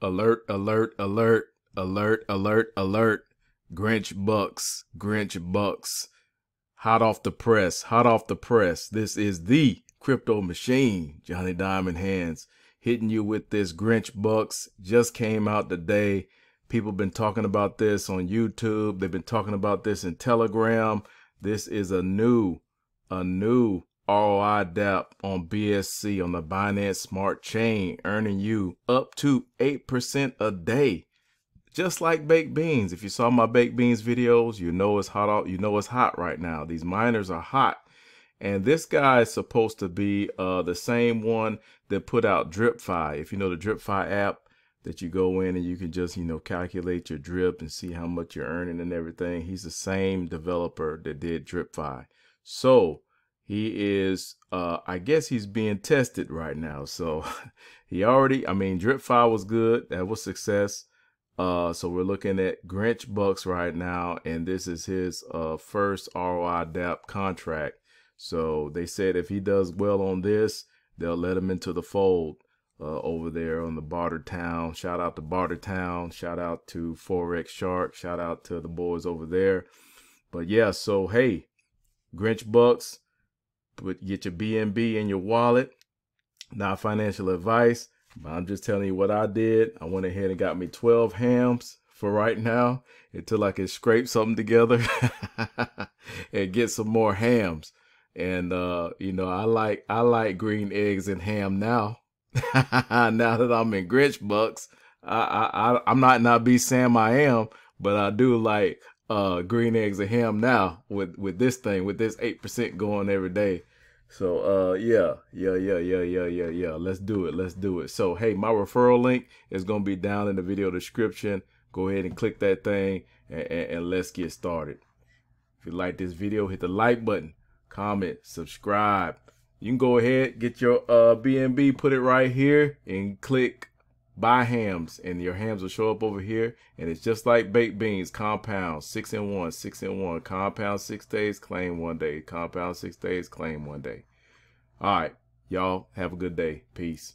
Alert, alert, alert, alert, alert, alert. Grinch Bucks, Grinch Bucks. Hot off the press, hot off the press. This is the crypto machine, Johnny Diamond Hands, hitting you with this Grinch Bucks. Just came out today. People been talking about this on YouTube. They've been talking about this in Telegram. This is a new ROI dapp on BSC on the Binance Smart Chain, earning you up to 8% a day. Just like baked beans. If you saw my baked beans videos, you know it's hot. You know it's hot right now. These miners are hot. And this guy is supposed to be the same one that put out DripFi. If you know the DripFi app, that you go in and you can just, calculate your drip and see how much you're earning and everything. He's the same developer that did DripFi. So he is, I guess he's being tested right now. So he already, DripFi was good. That was success. So we're looking at Grinch Bucks right now. And this is his first ROI dapp contract. So they said if he does well on this, they'll let him into the fold over there on the Bartertown. Shout out to Bartertown. Shout out to Forex Shark. Shout out to the boys over there. But yeah, so hey, Grinch Bucks, get your BNB in your wallet. Not financial advice, but I'm just telling you what I did. I went ahead and got me 12 hams for right now until I can scrape something together and get some more hams. And I like green eggs and ham now. Now that I'm in Grinch Bucks, I'm not be Sam I am, but I do like green eggs and ham now with this thing, with this 8% going every day. So yeah. Let's do it. So hey, my referral link is gonna be down in the video description. Go ahead and click that thing and let's get started. If you like this video, hit the like button, comment, subscribe. You can go ahead, get your BNB, put it right here, and click buy hams, and your hams will show up over here. And it's just like baked beans, compound 6 in 1, 6 in 1, compound 6 days, claim 1 day, compound 6 days, claim 1 day. All right, y'all have a good day. Peace.